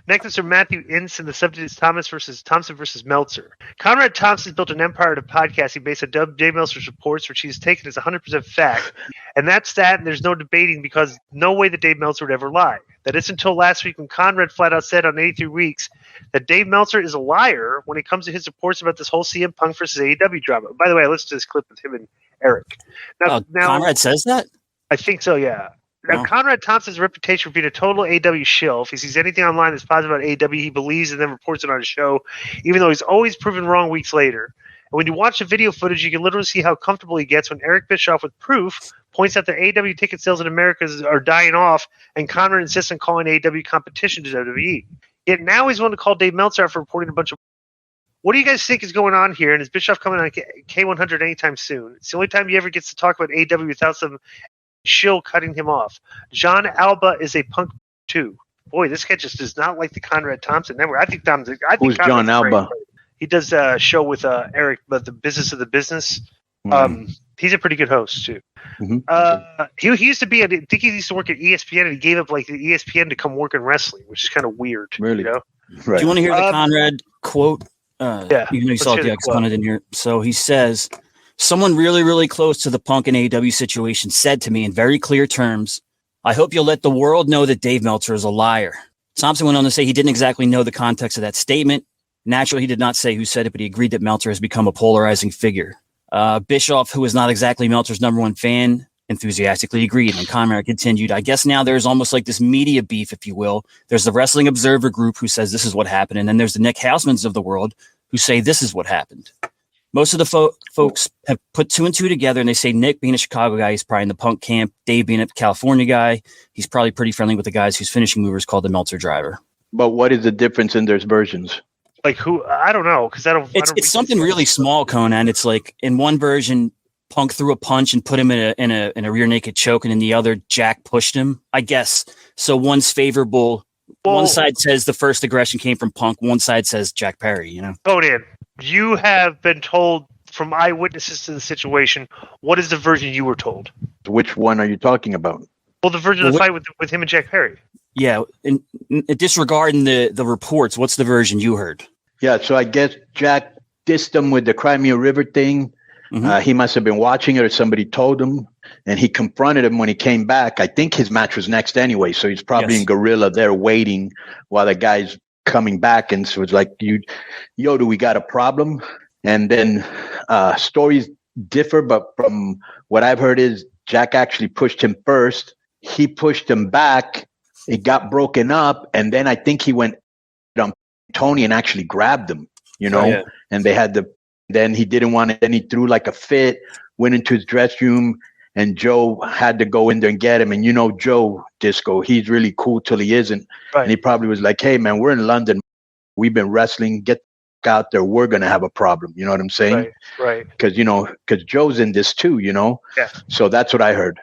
Next, Mr. Matthew Ince, and the subject is Thompson versus Meltzer. Conrad Thompson built an empire of podcasting based on Dave Meltzer's reports, which he's taken as 100% fact. And that's that, and there's no debating because no way that Dave Meltzer would ever lie. That is until last week when Conrad flat out said on 83 Weeks that Dave Meltzer is a liar when it comes to his reports about this whole CM Punk versus AEW drama. By the way, I listened to this clip with him and Eric. Now, Conrad says that? I think so, yeah. Now, Conrad Thompson's reputation for being a total AEW shill. If he sees anything online that's positive about AEW, he believes and then reports it on his show, even though he's always proven wrong weeks later. And when you watch the video footage, you can literally see how comfortable he gets when Eric Bischoff, with proof, points out that AEW ticket sales in America are dying off, and Conrad insists on calling AEW competition to WWE. Yet now he's willing to call Dave Meltzer out for reporting a bunch of. What do you guys think is going on here? And is Bischoff coming on K100 anytime soon? It's the only time he ever gets to talk about AEW without some shill cutting him off. John Alba is a Punk too. Boy, this guy just does not like the Conrad Thompson network. I think Who's John Alba? He does a show with Eric, but the business of the business. He's a pretty good host too. Mm-hmm. He used to be. I think he used to work at ESPN, and he gave up like the ESPN to come work in wrestling, which is kind of weird. Really? You know? Right. Do you want to hear the Conrad quote? Yeah. Even though you saw the X-Pac in here. So he says, someone really, really close to the Punk and AEW situation said to me in very clear terms, I hope you'll let the world know that Dave Meltzer is a liar. Thompson went on to say he didn't exactly know the context of that statement. Naturally, he did not say who said it, but he agreed that Meltzer has become a polarizing figure. Bischoff, who is not exactly Meltzer's #1 fan, enthusiastically agreed. And Conrad continued, I guess now there's almost like this media beef, if you will. There's the Wrestling Observer group who says this is what happened. And then there's the Nick Hausmans of the world who say this is what happened. Most of the folks have put two and two together, and they say Nick, being a Chicago guy, he's probably in the Punk camp. Dave, being a California guy, he's probably pretty friendly with the guys whose finishing mover is called the Meltzer driver. But what is the difference in their versions? Like who? I don't know, because I don't. It's something really small, Konnan. It's like in one version, Punk threw a punch and put him in a rear naked choke, and in the other, Jack pushed him. I guess so. One's favorable. Well, one side says the first aggression came from Punk. One side says Jack Perry. You know. Konnan, you have been told from eyewitnesses to the situation. What is the version you were told? Which one are you talking about? Well, the version of the fight with him and Jack Perry. Yeah, in disregarding the reports, what's the version you heard? Yeah, so I guess Jack dissed him with the Crimea River thing. Mm-hmm. He must have been watching it, or somebody told him, and he confronted him when he came back. I think his match was next anyway, so he's probably in guerrilla there waiting while the guy's coming back. And so it's like, do we got a problem? And then stories differ, but from what I've heard is Jack actually pushed him first. He pushed him back. It got broken up, and then I think he went on Tony and actually grabbed him, and they had then he didn't want it. Then he threw like a fit, went into his dressing room, and Joe had to go in there and get him. And Joe Disco, he's really cool till he isn't. Right. And he probably was like, hey, man, we're in London. We've been wrestling. Get out there. We're going to have a problem. You know what I'm saying? Right. Because Joe's in this too, Yeah. So that's what I heard.